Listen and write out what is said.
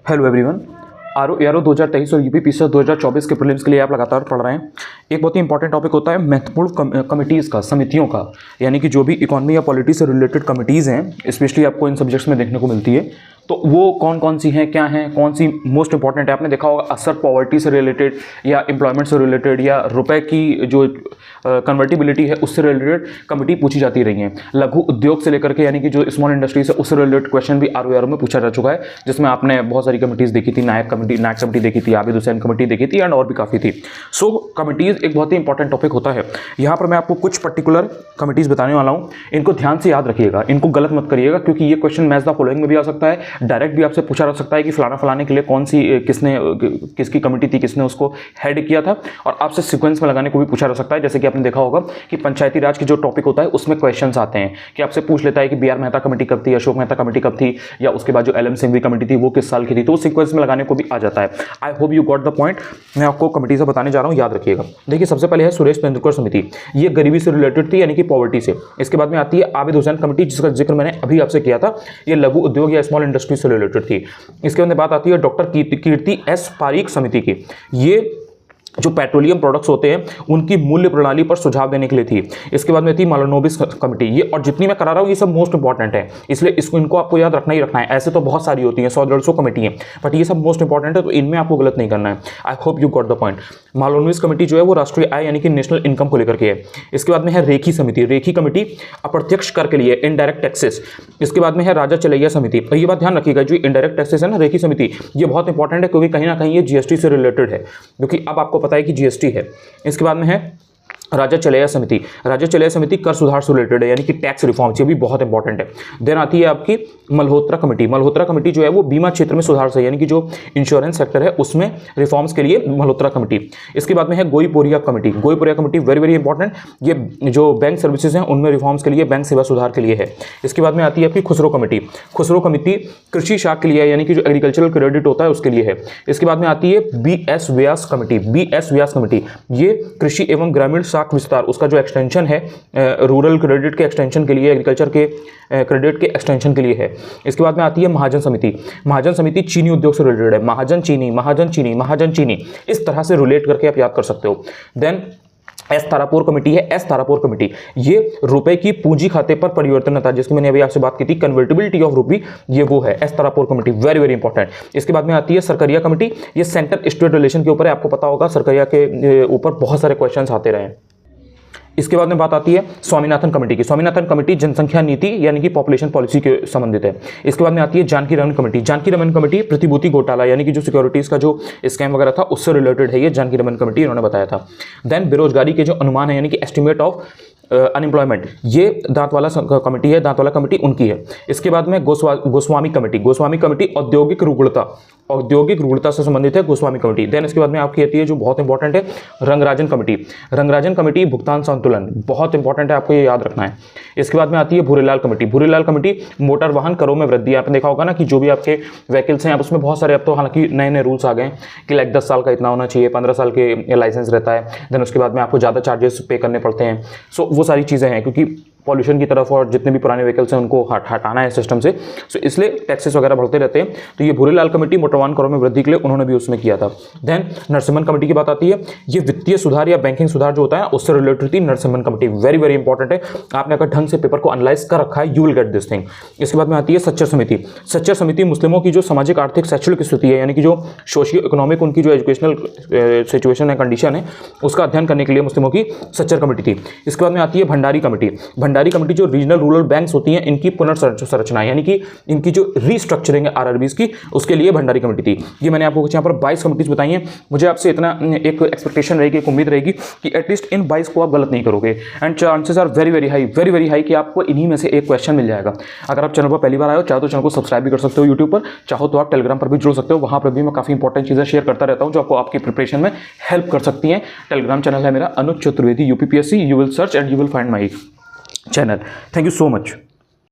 Hello everyone. R O 2023 और UPPSC 2024 के prelims के लिए आप लगातार पढ़ रहे हैं। एक बहुत ही इंपॉर्टेंट टॉपिक होता है महत्वपूर्ण कमिटीज़ का, समितियों का, यानी कि जो भी इकोनॉमी या पॉलिटी से रिलेटेड कमिटीज़ हैं, स्पेशली आपको इन सब्जेक्ट्स में देखने को मिलती है। तो वो कौन कौन सी हैं, क्या हैं, कौन सी मोस्ट इंपॉर्टेंट है। आपने देखा होगा अक्सर पॉवर्टी से रिलेटेड या एम्प्लॉयमेंट से रिलेटेड या रुपए की जो कन्वर्टिबिलिटी है उससे रिलेटेड कमिटी पूछी जाती रही हैं। लघु उद्योग से लेकर के यानी कि जो स्मॉल इंडस्ट्रीज है उससे रिलेटेड क्वेश्चन भी आर में पूछा जा चुका है, जिसमें आपने बहुत सारी कमिटीज़ देखी थी। नायक कमेटी देखी थी, आबिद हुसैन कमेटी देखी थी एंड और भी काफ़ी थी। सो कमिटीज़ एक बहुत ही इंपॉर्टेंट टॉपिक होता है। यहाँ पर मैं आपको कुछ पर्टिकुलर कमिटीज़ बताने वाला हूँ। इनको ध्यान से याद रखिएगा, इनको गलत मत करिएगा, क्योंकि ये क्वेश्चन मैच द फॉलोइंग में भी आ सकता है, डायरेक्ट भी आपसे पूछा जा सकता है कि फलाने के लिए कौन सी किसकी कमेटी थी, किसने उसको हेड किया था, और आपसे सीक्वेंस में लगाने को भी पूछा जा सकता है। जैसे कि आपने देखा होगा कि पंचायती राज की जो टॉपिक होता है उसमें क्वेश्चंस आते हैं कि आपसे पूछ लेता है कि बी.आर. मेहता कमेटी कब थी, अशोक मेहता कमेटी कब थी, या उसके बाद जो एल.एम. सिंघवी कमेटी थी वो किस साल की थी, तो वो सीक्वेंस में लगाने को भी आ जाता है। I hope you got the point. मैं आपको कमेटी से बताने जा रहा हूँ, याद रखिएगा। देखिए, सबसे पहले है सुरेश तेंदुलकर समिति, ये गरीबी से रिलेटेड थी यानी कि पॉवर्टी से। इसके बाद में आती है आबिद हुसैन कमेटी, जिसका जिक्र मैंने अभी आपसे किया था, ये लघु उद्योग या स्मॉल इंडस्ट्री से रिलेटेड थी। इसके बाद बात आती है डॉक्टर कीर्ति एस पारीक समिति की, ये जो पेट्रोलियम प्रोडक्ट्स होते हैं उनकी मूल्य प्रणाली पर सुझाव देने के लिए थी। इसके बाद में थी मालानोबिस कमेटी, ये और जितनी मैं करा रहा हूँ ये सब मोस्ट इंपॉर्टेंट है, इसलिए इनको आपको याद रखना ही रखना है। ऐसे तो बहुत सारी होती हैं, 100-150 कमेटी हैं, बट ये सब मोस्ट इंपॉर्टेंट है, तो इनमें आपको गलत नहीं करना है। I hope you got the point. Mahalanobis committee जो है वो राष्ट्रीय आय यानी कि नेशनल इनकम को लेकर के है। इसके बाद में है रेखी समिति, रेखी कमेटी अप्रत्यक्ष कर के लिए, इनडायरेक्ट टैक्सेस। इसके बाद में है राजा चलैया समिति, और ये बात ध्यान रखिएगा, जो इनडायरेक्ट टैक्सेस है ना, रेखी समिति, ये बहुत इंपॉर्टेंट है, क्योंकि कहीं ना कहीं ये जीएसटी से रिलेटेड है, क्योंकि अब आपको पता है कि जीएसटी है। इसके बाद में है राजा चलैया समिति, राजा चलैया समिति कर सुधार से रिलेटेड है, यानी कि टैक्स रिफॉर्म, ये भी बहुत इंपॉर्टेंट है। देन आती है आपकी मल्होत्रा कमेटी, मल्होत्रा कमेटी जो है वो बीमा क्षेत्र में सुधार से, यानी कि जो इंश्योरेंस सेक्टर है उसमें रिफॉर्म्स के लिए मल्होत्रा कमेटी। इसके बाद में है Goiporia committee, Goiporia committee very very important, ये जो बैंक सर्विसेज हैं उनमें रिफॉर्म्स के लिए, बैंक सेवा सुधार के लिए है। इसके बाद में आती है आपकी खुसरो कमेटी, खुसरो कमेटी कृषि शाख के लिए, यानी कि जो एग्रीकल्चरल क्रेडिट होता है उसके लिए है। इसके बाद में आती है बी.एस. व्यास कमेटी, बी.एस. व्यास कमेटी, ये कृषि एवं ग्रामीण विस्तार, उसका जो एक्सटेंशन है रूरल क्रेडिट के एक्सटेंशन के लिए, एग्रीकल्चर के क्रेडिट के एक्सटेंशन के लिए है। इसके बाद में आती है महाजन समिति, महाजन समिति चीनी उद्योग से रिलेटेड है, महाजन चीनी, महाजन चीनी, महाजन चीनी, इस तरह से रिलेट करके आप याद कर सकते हो। देन एस तारापुर कमेटी है, एस तारापुर कमेटी, ये रुपए की पूंजी खाते पर परिवर्तनता, जिसकी मैंने अभी आपसे बात की थी, कन्वर्टिबिलिटी ऑफ रुपी, ये वो है S Tarapur committee, very very important. इसके बाद में आती है सरकरिया कमेटी, ये सेंटर स्टेट रिलेशन के ऊपर है, आपको पता होगा सरकरिया के ऊपर बहुत सारे क्वेश्चंस आते रहे हैं। इसके बाद में बात आती है स्वामीनाथन कमेटी की, स्वामीनाथन कमेटी जनसंख्या नीति यानी कि पॉपुलेशन पॉलिसी के संबंधित है। इसके बाद में आती है जानकी रमन कमेटी, जानकी रमन कमेटी प्रतिभूति घोटाला यानी कि जो सिक्योरिटीज का जो स्कैम वगैरह था उससे रिलेटेड है, ये जानकी रमन कमेटी इन्होंने बताया था। देन बेरोजगारी के जो अनुमान है यानी कि एस्टिमेट ऑफ अनएम्प्लॉयमेंट, ये दांतवाला कमेटी है, दांतवाला कमेटी उनकी है। इसके बाद में गोस्वामी कमेटी, गोस्वामी कमेटी औद्योगिक रुग्णता से संबंधित है, गोस्वामी कमेटी। देन इसके बाद में आपकी आती है जो बहुत इंपॉर्टेंट है रंगराजन कमेटी, रंगराजन कमेटी भुगतान संतुलन, बहुत इंपॉर्टेंट है, आपको ये याद रखना है। इसके बाद में आती है Bhurelal committee, Bhurelal committee motor वाहन करों में वृद्धि। आपने देखा होगा ना कि जो भी आपके व्हीकल्स हैं, अब उसमें बहुत सारे, अब तो हालांकि नए नए रूल्स आ गए हैं कि लाइक 10 साल का इतना होना चाहिए, 15 साल के लाइसेंस रहता है। देन उसके बाद में आपको ज़्यादा चार्जेस पे करने पड़ते हैं। सो वो सारी चीज़ें हैं, क्योंकि पॉल्यूशन की तरफ और जितने भी पुराने व्हीकल्स हैं उनको हटाना है सिस्टम से, सो इसलिए टैक्सेस वगैरह बढ़ते रहते हैं। तो ये भूरेलाल कमेटी मोटर वाहन करों में वृद्धि के लिए उन्होंने भी उसमें किया था। देन नरसिम्हन कमेटी की बात आती है, ये वित्तीय सुधार या बैंकिंग सुधार जो होता है उससे रिलेटेड थी Narasimhan committee, very very important है। आपने अगर ढंग से पेपर को एनालाइज कर रखा है, you will get this thing. इसके बाद में आती है सच्चर समिति, सच्चर समिति मुस्लिमों की जो सामाजिक आर्थिक शैक्षणिक स्थिति है, यानी कि जो सोशियो इकोनॉमिक उनकी जो एजुकेशनल सिचुएशन है, कंडीशन है, उसका अध्ययन करने के लिए मुस्लिमों की सच्चर कमेटी थी। इसके बाद में आती है भंडारी कमेटी, भंडारी कमेटी जो रीजनल रूरल बैंक्स होती हैं इनकी पुनर्संरचना यानी कि इनकी जो रीस्ट्रक्चरिंग है आरआरबीज की, उसके लिए भंडारी कमेटी थी। ये मैंने आपको यहाँ पर 22 कमिटीज बताई हैं। मुझे आपसे इतना एक एक्सपेक्टेशन रहेगी, एक उम्मीद रहेगी कि एटलीस्ट इन 22 को आप गलत नहीं करोगे, and chances are very very high कि आपको इन्हीं में से एक क्वेश्चन मिल जाएगा। अगर आप चैनल पर पहली बार आए हो, चाहो तो चैनल को सब्सक्राइब भी कर सकते हो यूट्यूब पर, चाहो तो आप टेलीग्राम पर भी जुड़ सकते हो, वहाँ पर भी मैं काफ़ी इंपॉर्टेंट चीज़ें शेयर करता रहता हूँ जो आपको आपकी प्रिपरेशन में हेल्प कर सकती हैं। टेलीग्राम चैनल है मेरा Anuj Chaturvedi UPPSC, you will search and you will find my channel. Thank you so much.